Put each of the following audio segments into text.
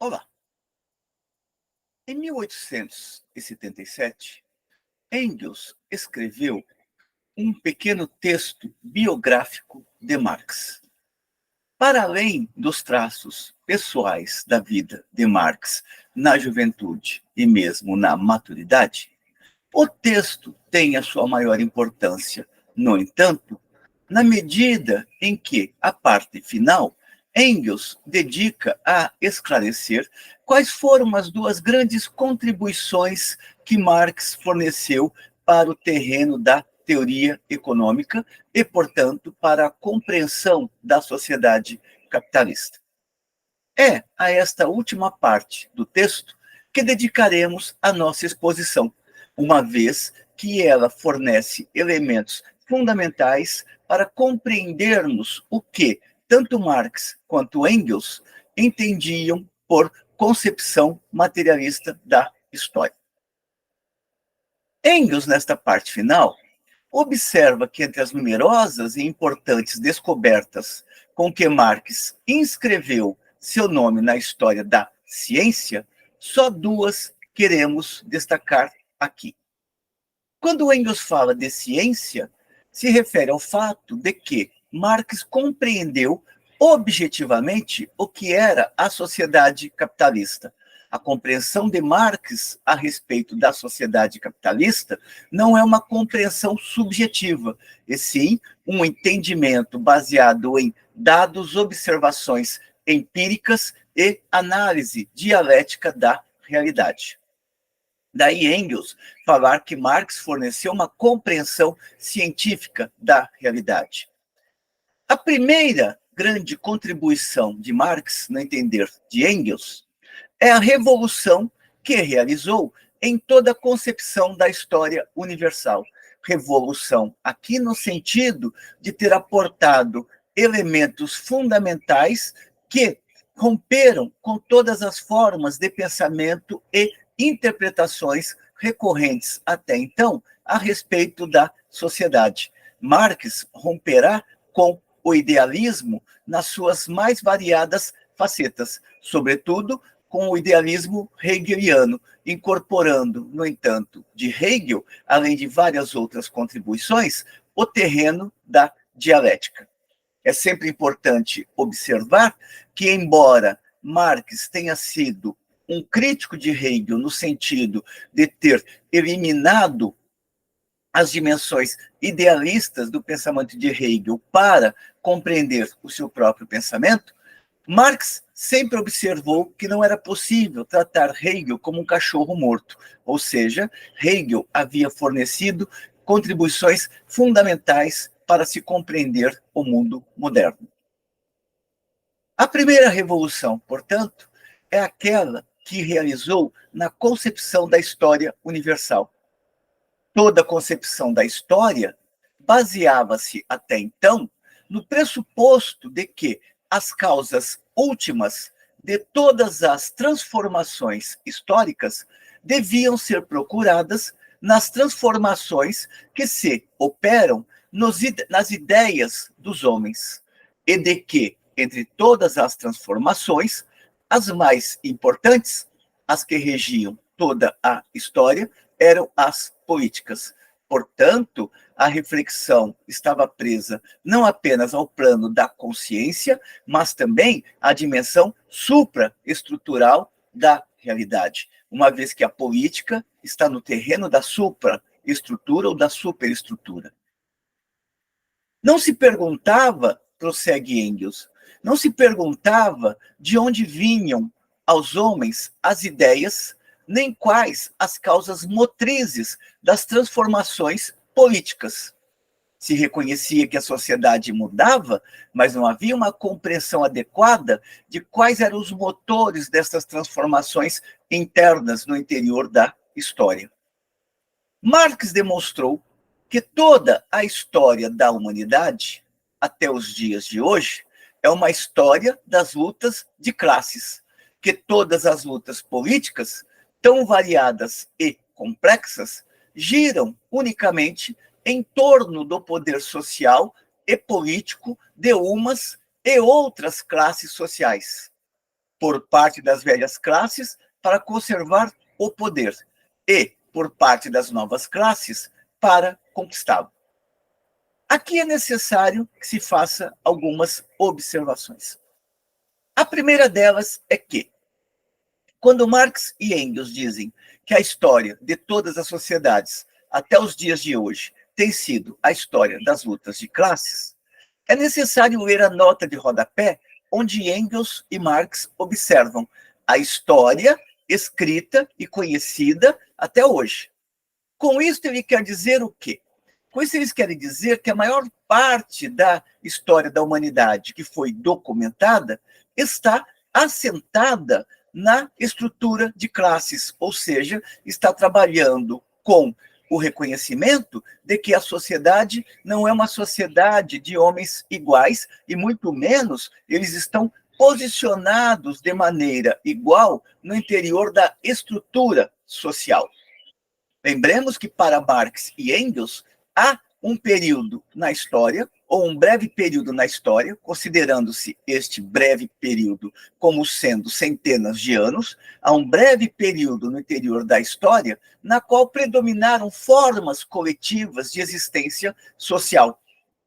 Olá. Em 1877, Engels escreveu um pequeno texto biográfico de Marx. Para além dos traços pessoais da vida de Marx na juventude e mesmo na maturidade, o texto tem a sua maior importância, no entanto, na medida em que a parte final Engels dedica a esclarecer quais foram as duas grandes contribuições que Marx forneceu para o terreno da teoria econômica e, portanto, para a compreensão da sociedade capitalista. É a esta última parte do texto que dedicaremos a nossa exposição, uma vez que ela fornece elementos fundamentais para compreendermos o que tanto Marx quanto Engels entendiam por concepção materialista da história. Engels, nesta parte final, observa que entre as numerosas e importantes descobertas com que Marx inscreveu seu nome na história da ciência, só duas queremos destacar aqui. Quando Engels fala de ciência, se refere ao fato de que Marx compreendeu objetivamente o que era a sociedade capitalista. A compreensão de Marx a respeito da sociedade capitalista não é uma compreensão subjetiva, e sim um entendimento baseado em dados, observações empíricas e análise dialética da realidade. Daí Engels falar que Marx forneceu uma compreensão científica da realidade. A primeira grande contribuição de Marx no entender de Engels é a revolução que realizou em toda a concepção da história universal. Revolução aqui no sentido de ter aportado elementos fundamentais que romperam com todas as formas de pensamento e interpretações recorrentes até então a respeito da sociedade. Marx romperá com o idealismo nas suas mais variadas facetas, sobretudo com o idealismo hegeliano, incorporando, no entanto, de Hegel, além de várias outras contribuições, o terreno da dialética. É sempre importante observar que, embora Marx tenha sido um crítico de Hegel no sentido de ter eliminado as dimensões idealistas do pensamento de Hegel para compreender o seu próprio pensamento, Marx sempre observou que não era possível tratar Hegel como um cachorro morto, ou seja, Hegel havia fornecido contribuições fundamentais para se compreender o mundo moderno. A primeira revolução, portanto, é aquela que realizou na concepção da história universal. Toda a concepção da história baseava-se até então no pressuposto de que as causas últimas de todas as transformações históricas deviam ser procuradas nas transformações que se operam nas ideias dos homens, e de que, entre todas as transformações, as mais importantes, as que regiam toda a história, eram as políticas. Portanto, a reflexão estava presa não apenas ao plano da consciência, mas também à dimensão supraestrutural da realidade, uma vez que a política está no terreno da supraestrutura ou da superestrutura. Não se perguntava, prossegue Engels, não se perguntava de onde vinham aos homens as ideias, nem quais as causas motrizes das transformações políticas. Se reconhecia que a sociedade mudava, mas não havia uma compreensão adequada de quais eram os motores dessas transformações internas no interior da história. Marx demonstrou que toda a história da humanidade, até os dias de hoje, é uma história das lutas de classes, que todas as lutas políticas, tão variadas e complexas, giram unicamente em torno do poder social e político de umas e outras classes sociais. por parte das velhas classes para conservar o poder e por parte das novas classes para conquistá-lo. Aqui é necessário que se faça algumas observações. A primeira delas é que, quando Marx e Engels dizem que a história de todas as sociedades até os dias de hoje tem sido a história das lutas de classes, é necessário ler a nota de rodapé onde Engels e Marx observam a história escrita e conhecida até hoje. Com isso, ele quer dizer o quê? Com isso, eles querem dizer que a maior parte da história da humanidade que foi documentada está assentada na estrutura de classes, ou seja, está trabalhando com o reconhecimento de que a sociedade não é uma sociedade de homens iguais, e muito menos eles estão posicionados de maneira igual no interior da estrutura social. Lembremos que para Marx e Engels há um período na história, ou um breve período na história, considerando-se este breve período como sendo centenas de anos, há um breve período no interior da história na qual predominaram formas coletivas de existência social.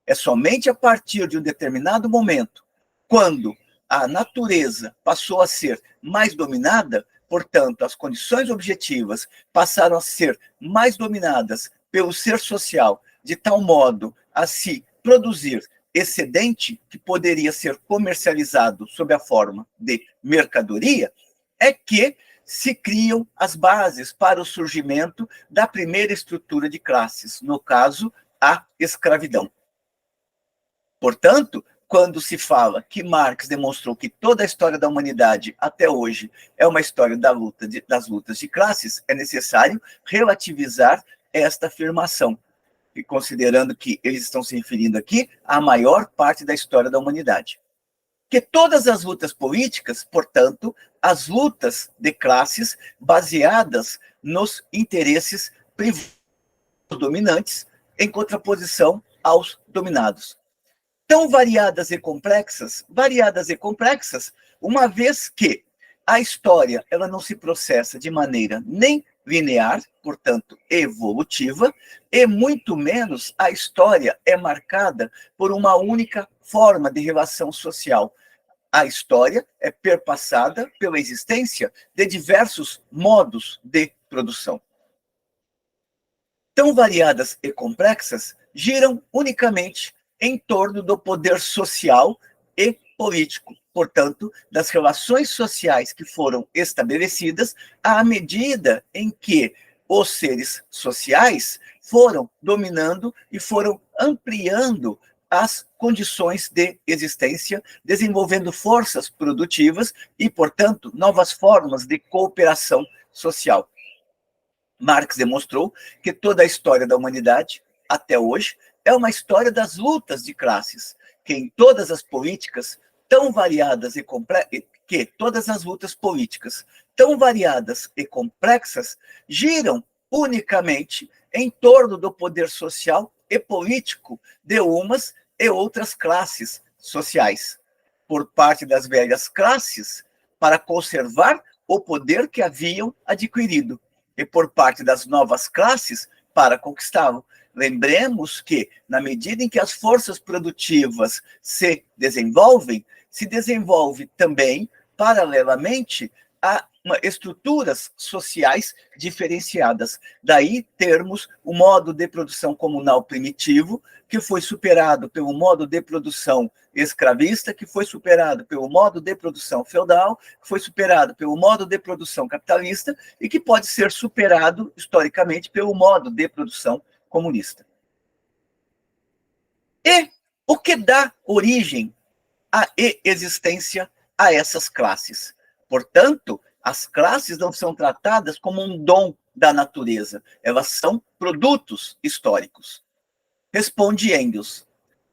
É somente a partir de um determinado momento, quando a natureza passou a ser mais dominada, portanto, as condições objetivas passaram a ser mais dominadas pelo ser social, de tal modo a se produzir excedente que poderia ser comercializado sob a forma de mercadoria, é que se criam as bases para o surgimento da primeira estrutura de classes, no caso, a escravidão. Portanto, quando se fala que Marx demonstrou que toda a história da humanidade até hoje é uma história das lutas de classes, é necessário relativizar esta afirmação, e considerando que eles estão se referindo aqui à maior parte da história da humanidade. Que todas as lutas políticas, portanto, as lutas de classes baseadas nos interesses privados dominantes, em contraposição aos dominados. Tão variadas e complexas, uma vez que a história ela não se processa de maneira nem linear, portanto, evolutiva, e muito menos a história é marcada por uma única forma de relação social. A história é perpassada pela existência de diversos modos de produção. Tão variadas e complexas, giram unicamente em torno do poder social e político, portanto, das relações sociais que foram estabelecidas à medida em que os seres sociais foram dominando e foram ampliando as condições de existência, desenvolvendo forças produtivas e, portanto, novas formas de cooperação social. Marx demonstrou que toda a história da humanidade, até hoje, é uma história das lutas de classes, que em todas as políticas tão variadas e que todas as lutas políticas tão variadas e complexas giram unicamente em torno do poder social e político de umas e outras classes sociais, por parte das velhas classes, para conservar o poder que haviam adquirido, e por parte das novas classes, para conquistá-lo. Lembremos que, na medida em que as forças produtivas se desenvolve também, paralelamente, a estruturas sociais diferenciadas. Daí termos o modo de produção comunal primitivo, que foi superado pelo modo de produção escravista, que foi superado pelo modo de produção feudal, que foi superado pelo modo de produção capitalista e que pode ser superado, historicamente, pelo modo de produção comunista. E o que dá origem à existência a essas classes? Portanto, as classes não são tratadas como um dom da natureza, elas são produtos históricos. Responde Engels.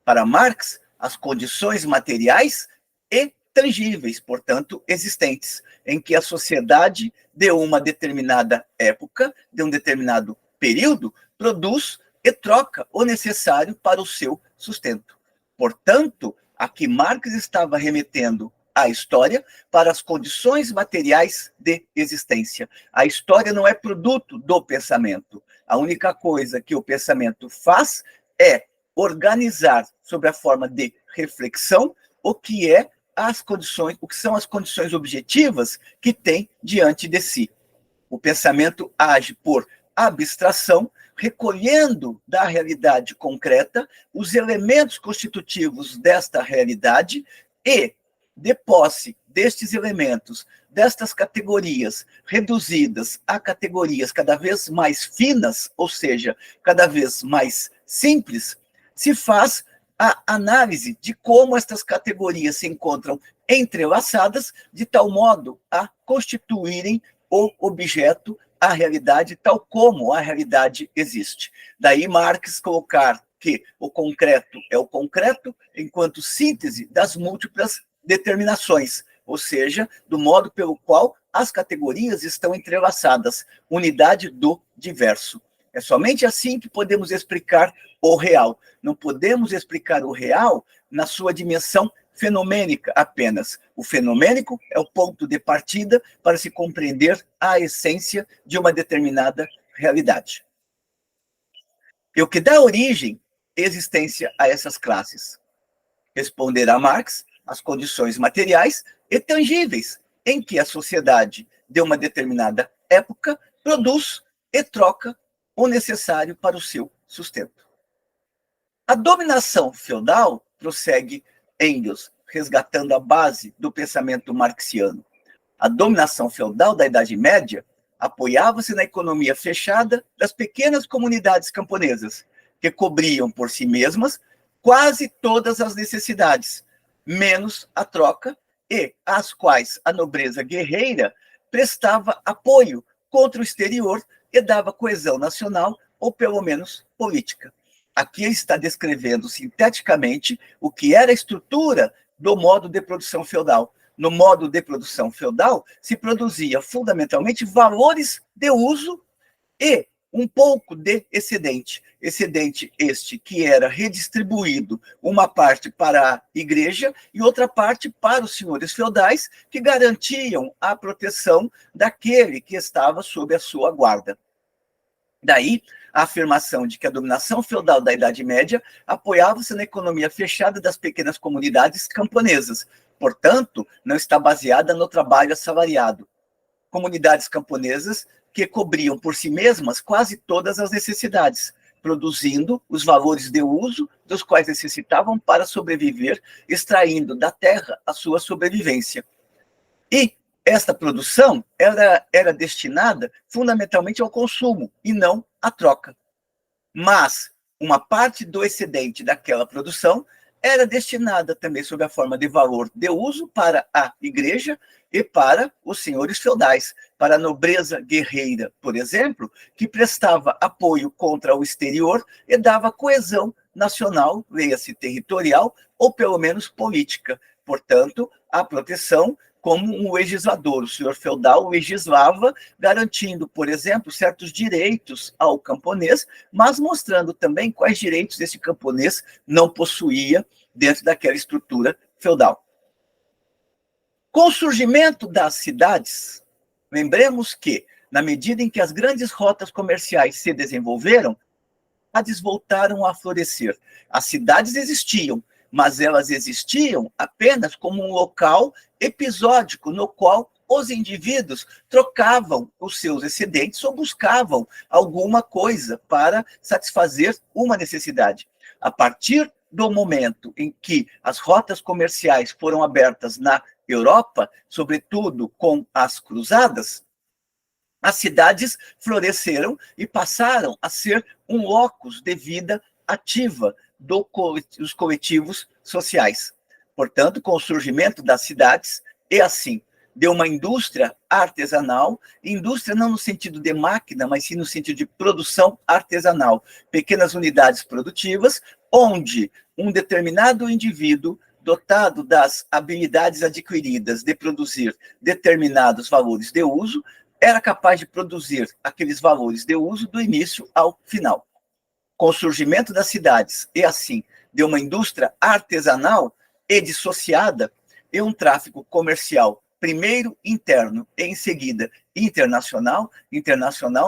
Para Marx, as condições materiais e tangíveis, portanto, existentes, em que a sociedade de uma determinada época, de um determinado período, produz e troca o necessário para o seu sustento. Portanto, a que Marx estava remetendo a história para as condições materiais de existência. A história não é produto do pensamento. A única coisa que o pensamento faz é organizar sob a forma de reflexão o que o que são as condições objetivas que tem diante de si. O pensamento age por abstração, recolhendo da realidade concreta os elementos constitutivos desta realidade e, de posse destes elementos, destas categorias reduzidas a categorias cada vez mais finas, ou seja, cada vez mais simples, se faz a análise de como estas categorias se encontram entrelaçadas de tal modo a constituírem o objeto, a realidade, tal como a realidade existe. Daí Marx colocar que o concreto é o concreto enquanto síntese das múltiplas determinações, ou seja, do modo pelo qual as categorias estão entrelaçadas, unidade do diverso. É somente assim que podemos explicar o real. Não podemos explicar o real na sua dimensão fenomênica apenas. O fenomênico é o ponto de partida para se compreender a essência de uma determinada realidade. E o que dá origem e existência a essas classes? Responderá Marx as condições materiais e tangíveis em que a sociedade de uma determinada época produz e troca o necessário para o seu sustento. A dominação feudal, prossegue Engels, resgatando a base do pensamento marxiano. A dominação feudal da Idade Média apoiava-se na economia fechada das pequenas comunidades camponesas, que cobriam por si mesmas quase todas as necessidades, menos a troca, e às quais a nobreza guerreira prestava apoio contra o exterior e dava coesão nacional, ou pelo menos política. Aqui ele está descrevendo sinteticamente o que era a estrutura do modo de produção feudal. No modo de produção feudal, se produzia fundamentalmente valores de uso e um pouco de excedente. Excedente este que era redistribuído, uma parte para a igreja e outra parte para os senhores feudais, que garantiam a proteção daquele que estava sob a sua guarda. Daí, a afirmação de que a dominação feudal da Idade Média apoiava-se na economia fechada das pequenas comunidades camponesas, portanto, não está baseada no trabalho assalariado. Comunidades camponesas que cobriam por si mesmas quase todas as necessidades, produzindo os valores de uso dos quais necessitavam para sobreviver, extraindo da terra a sua sobrevivência. E esta produção era destinada fundamentalmente ao consumo e não à troca. Mas uma parte do excedente daquela produção era destinada também sob a forma de valor de uso para a igreja e para os senhores feudais, para a nobreza guerreira, por exemplo, que prestava apoio contra o exterior e dava coesão nacional, leia-se territorial, ou pelo menos política. Portanto, a proteção como um legislador. O senhor feudal legislava, garantindo, por exemplo, certos direitos ao camponês, mas mostrando também quais direitos esse camponês não possuía dentro daquela estrutura feudal. Com o surgimento das cidades, lembremos que, na medida em que as grandes rotas comerciais se desenvolveram, as cidades voltaram a florescer. As cidades existiam, mas elas existiam apenas como um local episódico no qual os indivíduos trocavam os seus excedentes ou buscavam alguma coisa para satisfazer uma necessidade. A partir do momento em que as rotas comerciais foram abertas na Europa, sobretudo com as cruzadas, as cidades floresceram e passaram a ser um locus de vida ativa dos coletivos sociais. Portanto, com o surgimento das cidades, e assim, de uma indústria artesanal, indústria não no sentido de máquina, mas sim no sentido de produção artesanal, pequenas unidades produtivas, onde um determinado indivíduo, dotado das habilidades adquiridas de produzir determinados valores de uso, era capaz de produzir aqueles valores de uso do início ao final. Com o surgimento das cidades, e assim, de uma indústria artesanal e dissociada, e um tráfico comercial, primeiro interno e em seguida internacional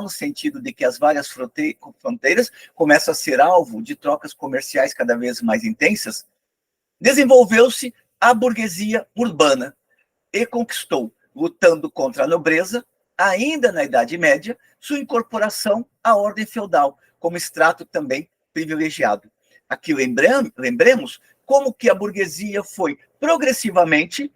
no sentido de que as várias fronteiras começam a ser alvo de trocas comerciais cada vez mais intensas, desenvolveu-se a burguesia urbana e conquistou, lutando contra a nobreza, ainda na Idade Média, sua incorporação à ordem feudal, como extrato também privilegiado. Aqui lembremos como que a burguesia foi progressivamente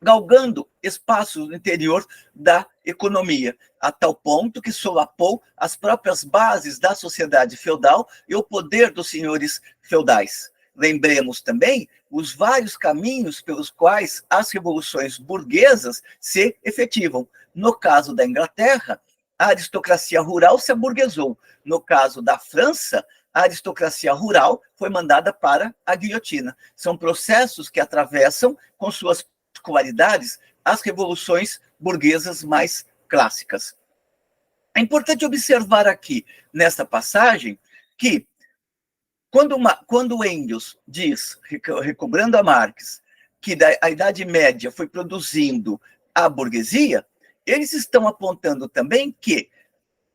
galgando espaços no interior da economia, a tal ponto que solapou as próprias bases da sociedade feudal e o poder dos senhores feudais. Lembremos também os vários caminhos pelos quais as revoluções burguesas se efetivam. No caso da Inglaterra, a aristocracia rural se aburguesou. No caso da França, a aristocracia rural foi mandada para a guilhotina. São processos que atravessam, com suas particularidades, as revoluções burguesas mais clássicas. É importante observar aqui, nesta passagem, que quando Engels diz, recobrando a Marx, que a Idade Média foi produzindo a burguesia, eles estão apontando também que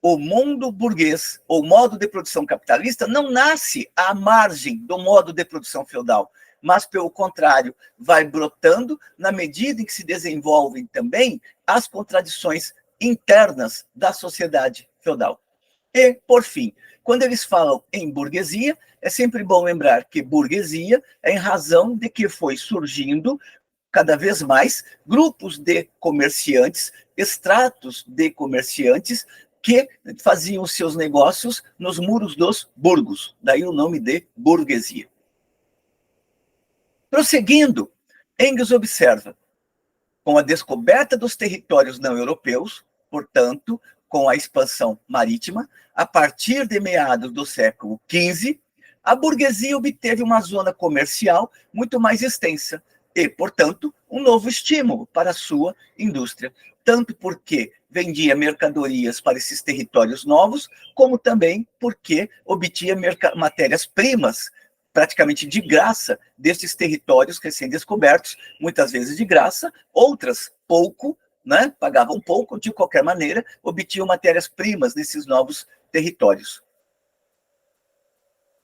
o mundo burguês, ou modo de produção capitalista, não nasce à margem do modo de produção feudal, mas, pelo contrário, vai brotando na medida em que se desenvolvem também as contradições internas da sociedade feudal. E, por fim, quando eles falam em burguesia, é sempre bom lembrar que burguesia é em razão de que foi surgindo cada vez mais grupos de comerciantes, estratos de comerciantes que faziam seus negócios nos muros dos burgos, daí o nome de burguesia. Prosseguindo, Engels observa, com a descoberta dos territórios não europeus, portanto, com a expansão marítima, a partir de meados do século XV, a burguesia obteve uma zona comercial muito mais extensa e, portanto, um novo estímulo para a sua indústria, tanto porque vendia mercadorias para esses territórios novos, como também porque obtinha matérias-primas praticamente de graça destes territórios recém-descobertos, muitas vezes de graça, outras pouco, né? Pagavam pouco, de qualquer maneira, obtinham matérias-primas nesses novos territórios.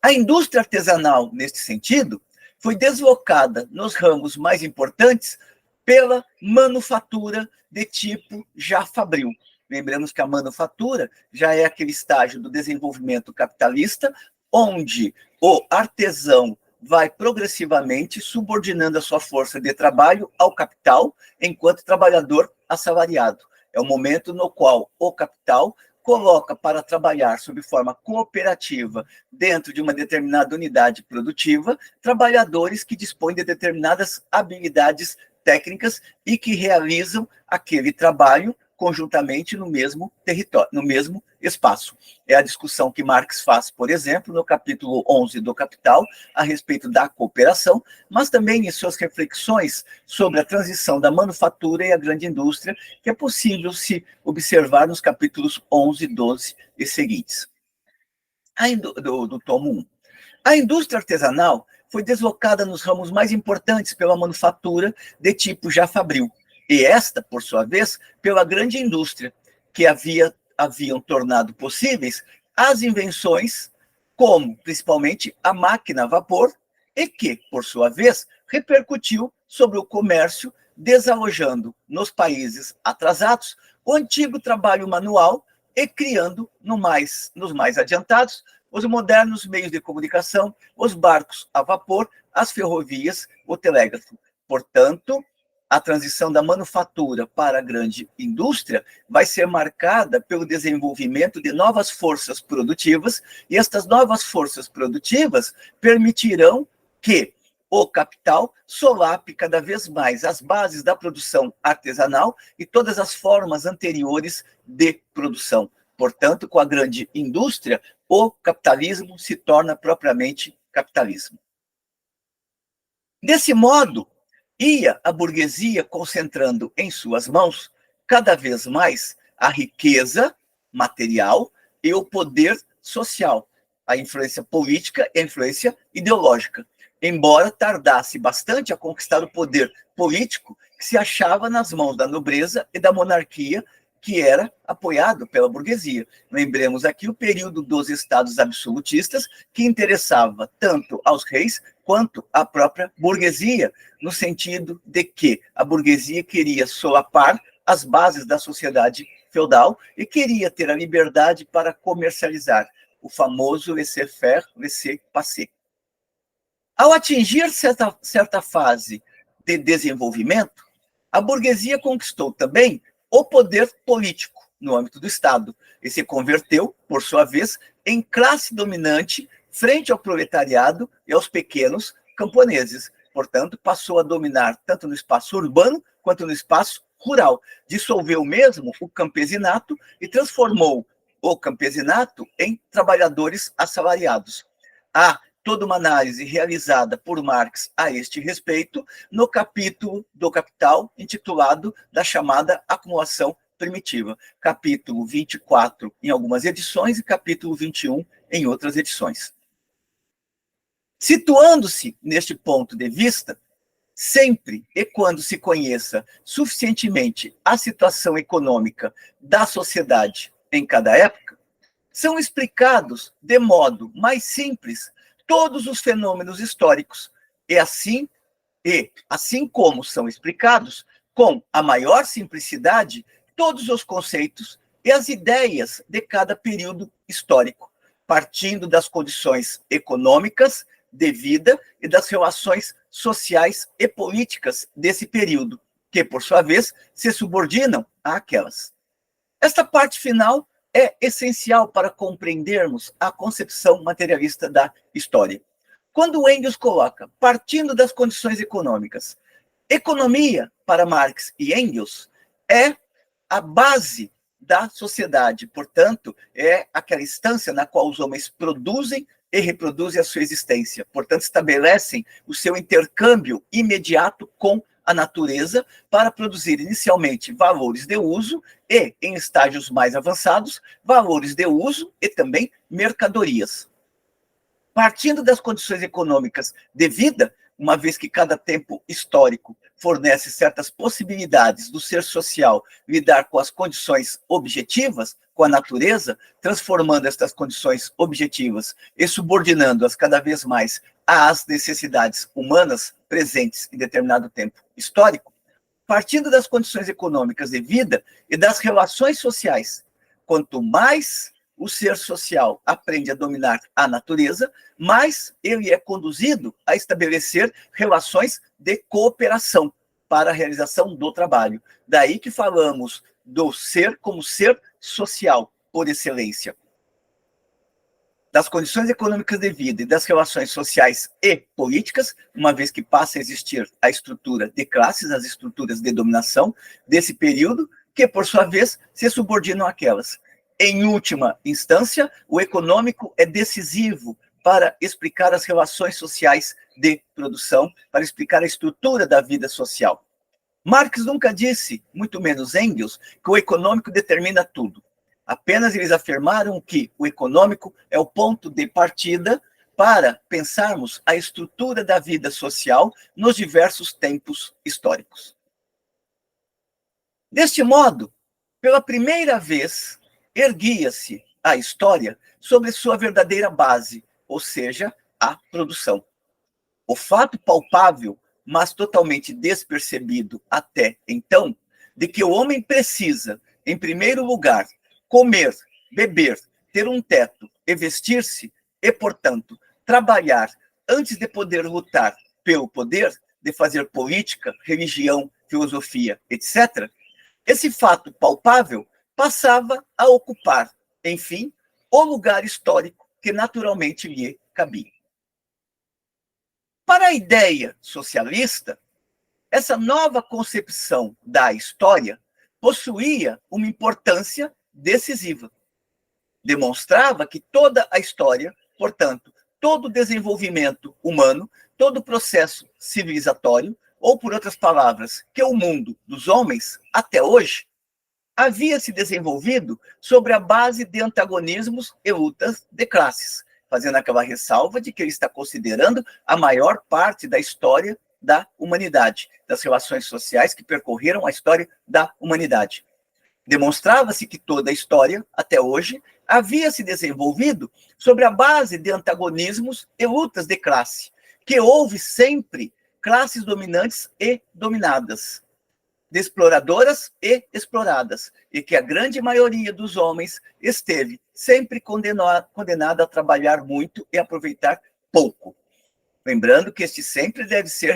A indústria artesanal, neste sentido, foi deslocada nos ramos mais importantes pela manufatura de tipo já fabril. Lembramos que a manufatura já é aquele estágio do desenvolvimento capitalista, onde o artesão vai progressivamente subordinando a sua força de trabalho ao capital, enquanto trabalhador assalariado. É o momento no qual o capital coloca para trabalhar sob forma cooperativa dentro de uma determinada unidade produtiva, trabalhadores que dispõem de determinadas habilidades técnicas e que realizam aquele trabalho conjuntamente no mesmo território, no mesmo espaço. É a discussão que Marx faz, por exemplo, no capítulo 11 do Capital, a respeito da cooperação, mas também em suas reflexões sobre a transição da manufatura e a grande indústria, que é possível se observar nos capítulos 11, 12 e seguintes. Do tomo 1. A indústria artesanal foi deslocada nos ramos mais importantes pela manufatura de tipo já fabril, e esta, por sua vez, pela grande indústria, que haviam tornado possíveis as invenções, como, principalmente, a máquina a vapor, e que, por sua vez, repercutiu sobre o comércio, desalojando nos países atrasados o antigo trabalho manual e criando nos mais adiantados os modernos meios de comunicação, os barcos a vapor, as ferrovias, o telégrafo. Portanto, a transição da manufatura para a grande indústria vai ser marcada pelo desenvolvimento de novas forças produtivas, e estas novas forças produtivas permitirão que o capital solape cada vez mais as bases da produção artesanal e todas as formas anteriores de produção. Portanto, com a grande indústria, o capitalismo se torna propriamente capitalismo. Desse modo, ia a burguesia concentrando em suas mãos cada vez mais a riqueza material e o poder social, a influência política e a influência ideológica. embora tardasse bastante a conquistar o poder político que se achava nas mãos da nobreza e da monarquia, que era apoiado pela burguesia. Lembremos aqui o período dos estados absolutistas, que interessava tanto aos reis quanto à própria burguesia, no sentido de que a burguesia queria solapar as bases da sociedade feudal e queria ter a liberdade para comercializar, o famoso laissez-faire, laissez-passer. Ao atingir certa fase de desenvolvimento, a burguesia conquistou também o poder político no âmbito do Estado e se converteu, por sua vez, em classe dominante frente ao proletariado e aos pequenos camponeses. Portanto, passou a dominar tanto no espaço urbano quanto no espaço rural. Dissolveu mesmo o campesinato e transformou o campesinato em trabalhadores assalariados. Há toda uma análise realizada por Marx a este respeito no capítulo do Capital intitulado da chamada acumulação primitiva, capítulo 24 em algumas edições e capítulo 21 em outras edições. Situando-se neste ponto de vista, sempre e quando se conheça suficientemente a situação econômica da sociedade em cada época, são explicados de modo mais simples todos os fenômenos históricos, e assim como são explicados com a maior simplicidade todos os conceitos e as ideias de cada período histórico, partindo das condições econômicas de vida e das relações sociais e políticas desse período, que, por sua vez, se subordinam àquelas. Esta parte final é essencial para compreendermos a concepção materialista da história. Quando Engels coloca, partindo das condições econômicas, economia, para Marx e Engels, é a base da sociedade, portanto, é aquela instância na qual os homens produzem e reproduzem a sua existência, portanto, estabelecem o seu intercâmbio imediato com a natureza para produzir inicialmente valores de uso e, em estágios mais avançados, valores de uso e também mercadorias. Partindo das condições econômicas de vida, uma vez que cada tempo histórico fornece certas possibilidades do ser social lidar com as condições objetivas, com a natureza, transformando estas condições objetivas e subordinando-as cada vez mais às necessidades humanas presentes em determinado tempo histórico, partindo das condições econômicas de vida e das relações sociais, quanto mais o ser social aprende a dominar a natureza, mais ele é conduzido a estabelecer relações de cooperação para a realização do trabalho. Daí que falamos do ser como ser social, por excelência. Das condições econômicas de vida e das relações sociais e políticas, uma vez que passa a existir a estrutura de classes, as estruturas de dominação desse período, que, por sua vez, se subordinam àquelas. Em última instância, o econômico é decisivo para explicar as relações sociais de produção, para explicar a estrutura da vida social. Marx nunca disse, muito menos Engels, que o econômico determina tudo. Apenas eles afirmaram que o econômico é o ponto de partida para pensarmos a estrutura da vida social nos diversos tempos históricos. Deste modo, pela primeira vez, erguia-se a história sobre sua verdadeira base, ou seja, a produção. O fato palpável, mas totalmente despercebido até então, de que o homem precisa, em primeiro lugar, comer, beber, ter um teto e vestir-se, e, portanto, trabalhar antes de poder lutar pelo poder, de fazer política, religião, filosofia, etc., esse fato palpável passava a ocupar, enfim, o lugar histórico que naturalmente lhe cabia. Para a ideia socialista, essa nova concepção da história possuía uma importância decisiva. Demonstrava que toda a história, portanto, todo o desenvolvimento humano, todo o processo civilizatório, ou, por outras palavras, que o mundo dos homens, até hoje, havia se desenvolvido sobre a base de antagonismos e lutas de classes. fazendo aquela ressalva de que ele está considerando a maior parte da história da humanidade, das relações sociais que percorreram a história da humanidade. Demonstrava-se que toda a história, até hoje, havia se desenvolvido sobre a base de antagonismos e lutas de classe, que houve sempre classes dominantes e dominadas, de exploradoras e exploradas, e que a grande maioria dos homens esteve sempre condenada a trabalhar muito e aproveitar pouco. Lembrando que este sempre deve ser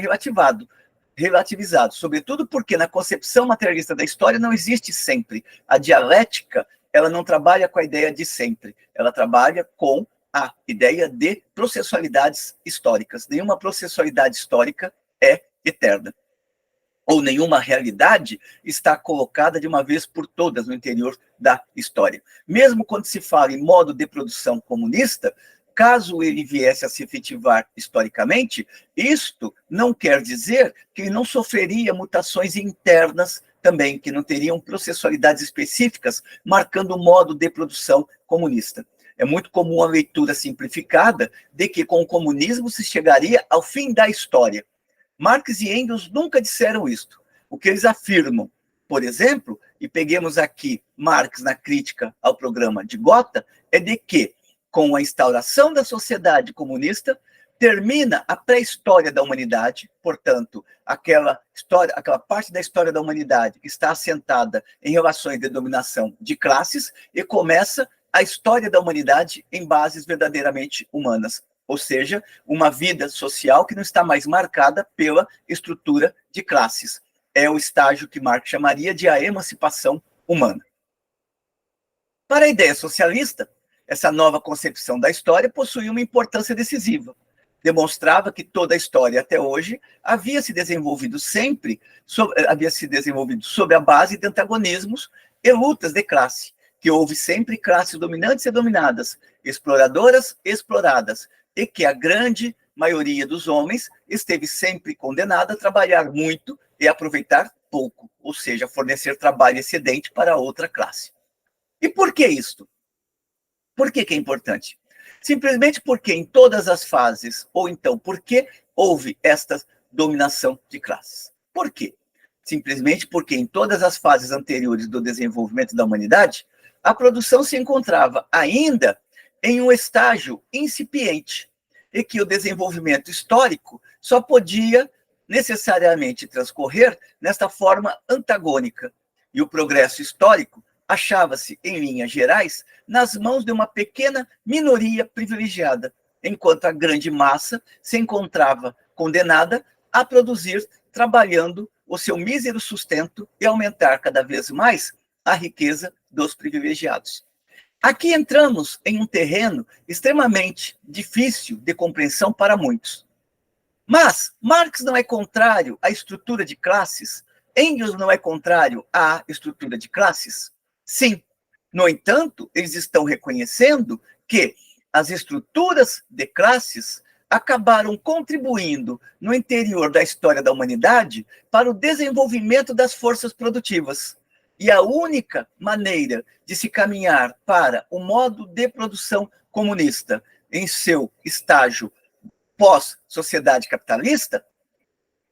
relativizado, sobretudo porque na concepção materialista da história não existe sempre. A dialética, ela não trabalha com a ideia de sempre, ela trabalha com a ideia de processualidades históricas. Nenhuma processualidade histórica é eterna, ou nenhuma realidade está colocada de uma vez por todas no interior da história. Mesmo quando se fala em modo de produção comunista, caso ele viesse a se efetivar historicamente, isto não quer dizer que ele não sofreria mutações internas também, que não teriam processualidades específicas marcando o modo de produção comunista. É muito comum a leitura simplificada de que com o comunismo se chegaria ao fim da história. Marx e Engels nunca disseram isto. O que eles afirmam, por exemplo, e peguemos aqui Marx na crítica ao programa de Gotha, é de que, com a instauração da sociedade comunista, termina a pré-história da humanidade, portanto, aquela parte da história da humanidade que está assentada em relações de dominação de classes, e começa a história da humanidade em bases verdadeiramente humanas, ou seja, uma vida social que não está mais marcada pela estrutura de classes. É o estágio que Marx chamaria de a emancipação humana. Para a ideia socialista, essa nova concepção da história possuía uma importância decisiva. Demonstrava que toda a história até hoje havia se desenvolvido sob a base de antagonismos e lutas de classe, que houve sempre classes dominantes e dominadas, exploradoras e exploradas, e que a grande maioria dos homens esteve sempre condenada a trabalhar muito e aproveitar pouco, ou seja, fornecer trabalho excedente para outra classe. E por que isto? Por que é importante? Simplesmente porque em todas as fases, ou então porque houve esta dominação de classes. Por quê? Simplesmente porque em todas as fases anteriores do desenvolvimento da humanidade, a produção se encontrava ainda em um estágio incipiente, e que o desenvolvimento histórico só podia necessariamente transcorrer nesta forma antagônica. E o progresso histórico achava-se, em linhas gerais, nas mãos de uma pequena minoria privilegiada, enquanto a grande massa se encontrava condenada a produzir, trabalhando o seu mísero sustento e aumentar cada vez mais a riqueza dos privilegiados. Aqui entramos em um terreno extremamente difícil de compreensão para muitos. Mas Marx não é contrário à estrutura de classes? Engels não é contrário à estrutura de classes? Sim. No entanto, eles estão reconhecendo que as estruturas de classes acabaram contribuindo no interior da história da humanidade para o desenvolvimento das forças produtivas. E a única maneira de se caminhar para o modo de produção comunista em seu estágio pós-sociedade capitalista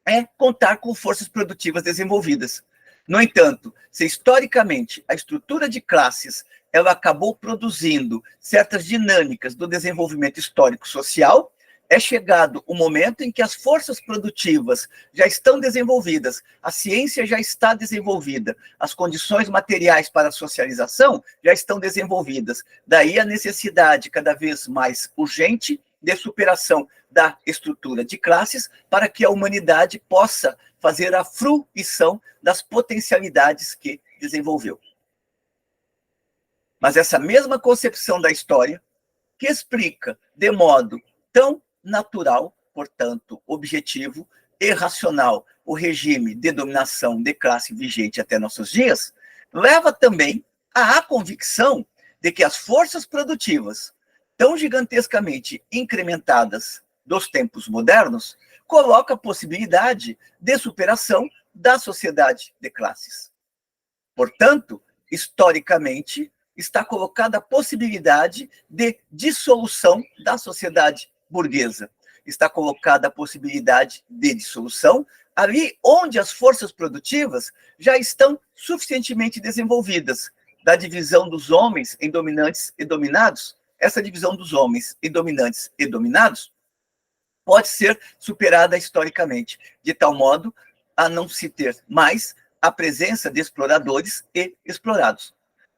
é contar com forças produtivas desenvolvidas. No entanto, se historicamente a estrutura de classes ela acabou produzindo certas dinâmicas do desenvolvimento histórico-social, é chegado o momento em que as forças produtivas já estão desenvolvidas, a ciência já está desenvolvida, as condições materiais para a socialização já estão desenvolvidas. Daí a necessidade cada vez mais urgente de superação da estrutura de classes para que a humanidade possa fazer a fruição das potencialidades que desenvolveu. Mas essa mesma concepção da história, que explica de modo tão natural, portanto, objetivo e racional, o regime de dominação de classe vigente até nossos dias, leva também à convicção de que as forças produtivas, tão gigantescamente incrementadas dos tempos modernos, coloca a possibilidade de superação da sociedade de classes. Portanto, historicamente, está colocada a possibilidade de dissolução da sociedade burguesa. Está colocada a possibilidade de dissolução ali onde as forças produtivas já estão suficientemente desenvolvidas, da divisão dos homens em dominantes e dominados. Essa divisão dos homens em dominantes e dominados pode ser superada historicamente, de tal modo a não se ter mais a presença de exploradores e explorados.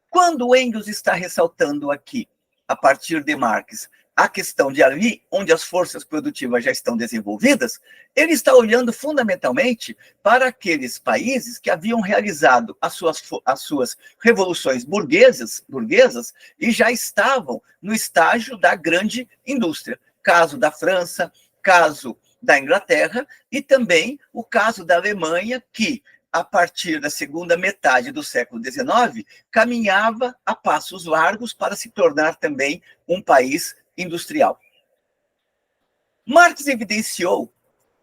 Quando Engels está ressaltando aqui, a partir de Marx, a questão de ali onde as forças produtivas já estão desenvolvidas, ele está olhando fundamentalmente para aqueles países que haviam realizado as suas revoluções burguesas e já estavam no estágio da grande indústria. Caso da França, caso da Inglaterra e também o caso da Alemanha, que, a partir da segunda metade do século XIX, caminhava a passos largos para se tornar também um país industrial. Marx evidenciou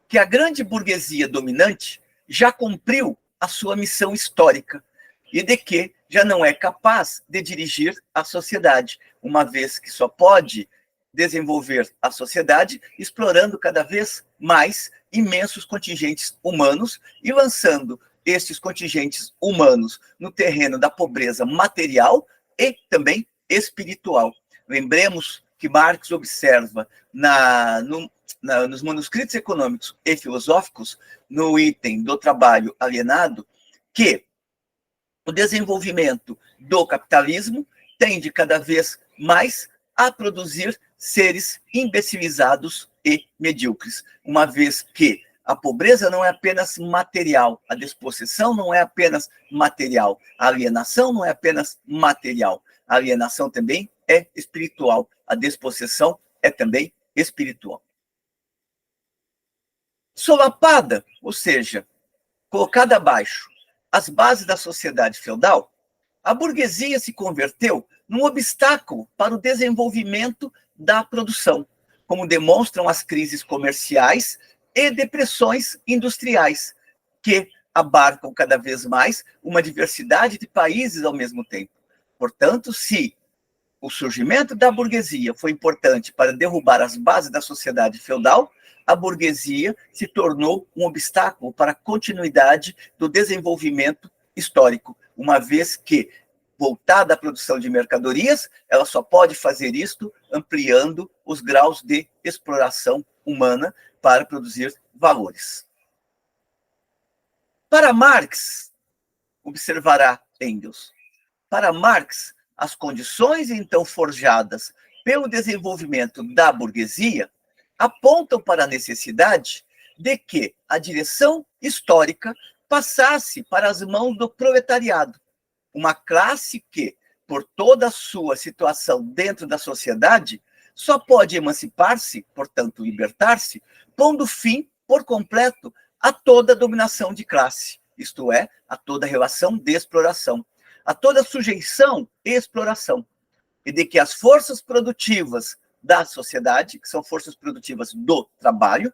que a grande burguesia dominante já cumpriu a sua missão histórica e de que já não é capaz de dirigir a sociedade, uma vez que só pode desenvolver a sociedade explorando cada vez mais imensos contingentes humanos e lançando estes contingentes humanos no terreno da pobreza material e também espiritual. Lembremos que Marx observa nos manuscritos econômicos e filosóficos, no item do trabalho alienado, que o desenvolvimento do capitalismo tende cada vez mais a produzir seres imbecilizados e medíocres, uma vez que a pobreza não é apenas material, a despossessão não é apenas material, a alienação não é apenas material, a alienação também é espiritual, a despossessão é também espiritual. Solapada, ou seja, colocada abaixo as bases da sociedade feudal, a burguesia se converteu num obstáculo para o desenvolvimento da produção, como demonstram as crises comerciais e depressões industriais, que abarcam cada vez mais uma diversidade de países ao mesmo tempo. Portanto, se o surgimento da burguesia foi importante para derrubar as bases da sociedade feudal, a burguesia se tornou um obstáculo para a continuidade do desenvolvimento histórico, uma vez que, voltada à produção de mercadorias, ela só pode fazer isto ampliando os graus de exploração humana para produzir valores. Para Marx, observará Engels, para Marx, as condições então forjadas pelo desenvolvimento da burguesia apontam para a necessidade de que a direção histórica passasse para as mãos do proletariado, uma classe que, por toda a sua situação dentro da sociedade, só pode emancipar-se, portanto libertar-se, pondo fim por completo a toda dominação de classe, isto é, a toda relação de exploração, a toda sujeição e exploração, e de que as forças produtivas da sociedade, que são forças produtivas do trabalho,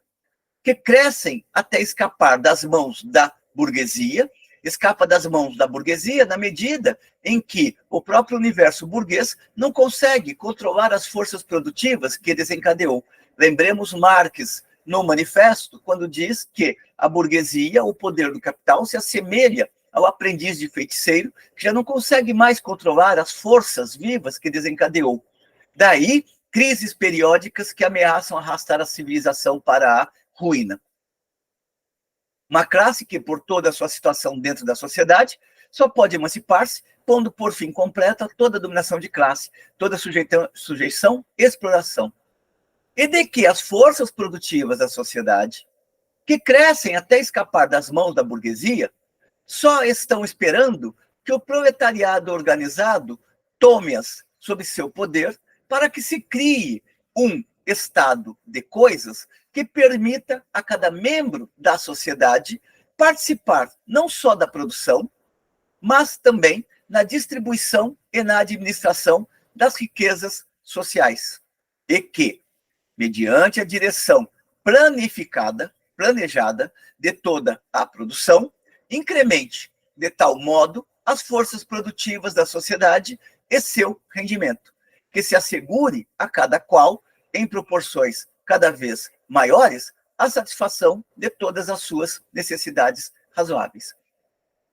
que crescem até escapar das mãos da burguesia, escapa das mãos da burguesia na medida em que o próprio universo burguês não consegue controlar as forças produtivas que desencadeou. Lembremos Marx no Manifesto, quando diz que a burguesia, o poder do capital, se assemelha ao aprendiz de feiticeiro, que já não consegue mais controlar as forças vivas que desencadeou. Daí, crises periódicas que ameaçam arrastar a civilização para a ruína. Uma classe que, por toda a sua situação dentro da sociedade, só pode emancipar-se, pondo por fim completo a toda a dominação de classe, toda a sujeição e exploração. E de que as forças produtivas da sociedade, que crescem até escapar das mãos da burguesia, só estão esperando que o proletariado organizado tome-as sob seu poder para que se crie um estado de coisas que permita a cada membro da sociedade participar não só da produção, mas também na distribuição e na administração das riquezas sociais. E que, mediante a direção planejada de toda a produção, incremente de tal modo as forças produtivas da sociedade e seu rendimento, que se assegure a cada qual, em proporções cada vez maiores, a satisfação de todas as suas necessidades razoáveis.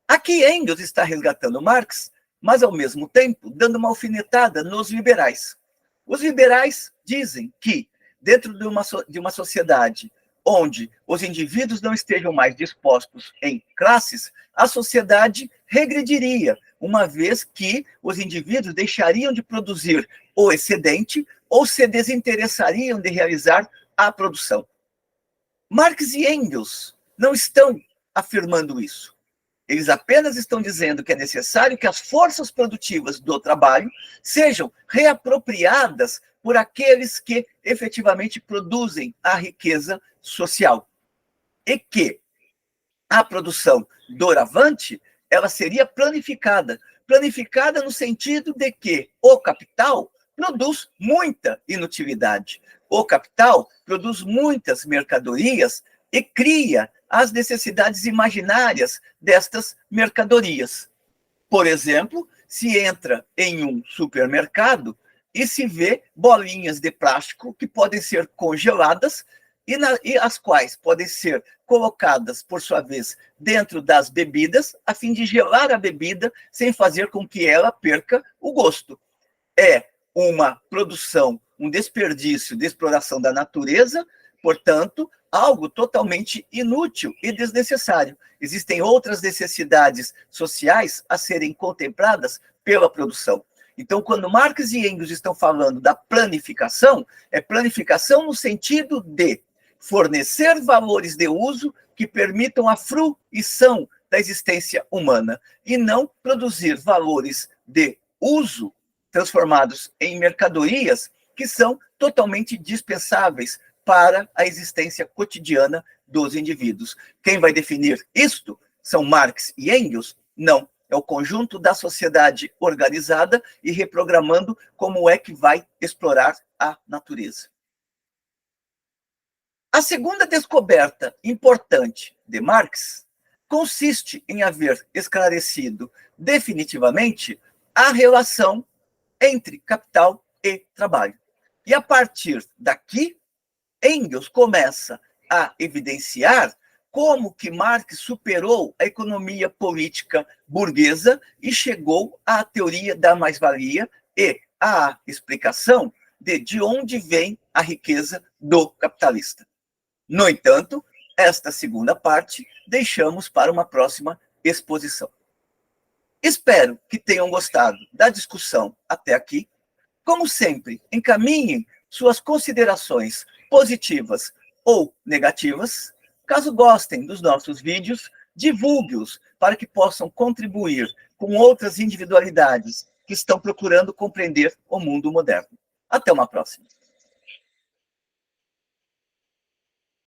Aqui Engels está resgatando Marx, mas, ao mesmo tempo, dando uma alfinetada nos liberais. Os liberais dizem que, dentro de uma sociedade onde os indivíduos não estejam mais dispostos em classes, a sociedade regrediria, uma vez que os indivíduos deixariam de produzir o excedente ou se desinteressariam de realizar a produção. Marx e Engels não estão afirmando isso. Eles apenas estão dizendo que é necessário que as forças produtivas do trabalho sejam reapropriadas por aqueles que efetivamente produzem a riqueza social. E que a produção doravante, ela seria planificada. Planificada no sentido de que o capital produz muita inutilidade. O capital produz muitas mercadorias e cria as necessidades imaginárias destas mercadorias. Por exemplo, se entra em um supermercado e se vê bolinhas de plástico que podem ser congeladas e as quais podem ser colocadas, por sua vez, dentro das bebidas, a fim de gelar a bebida sem fazer com que ela perca o gosto. É uma produção, um desperdício de exploração da natureza, portanto, algo totalmente inútil e desnecessário. Existem outras necessidades sociais a serem contempladas pela produção. Então, quando Marx e Engels estão falando da planificação, é planificação no sentido de fornecer valores de uso que permitam a fruição da existência humana e não produzir valores de uso transformados em mercadorias que são totalmente dispensáveis para a existência cotidiana dos indivíduos. Quem vai definir isto são Marx e Engels? Não. É o conjunto da sociedade organizada e reprogramando como é que vai explorar a natureza. A segunda descoberta importante de Marx consiste em haver esclarecido definitivamente a relação entre capital e trabalho. E a partir daqui, Engels começa a evidenciar como que Marx superou a economia política burguesa e chegou à teoria da mais-valia e à explicação de onde vem a riqueza do capitalista. No entanto, esta segunda parte deixamos para uma próxima exposição. Espero que tenham gostado da discussão até aqui. Como sempre, encaminhem suas considerações positivas ou negativas. Caso gostem dos nossos vídeos, divulgue-os para que possam contribuir com outras individualidades que estão procurando compreender o mundo moderno. Até uma próxima.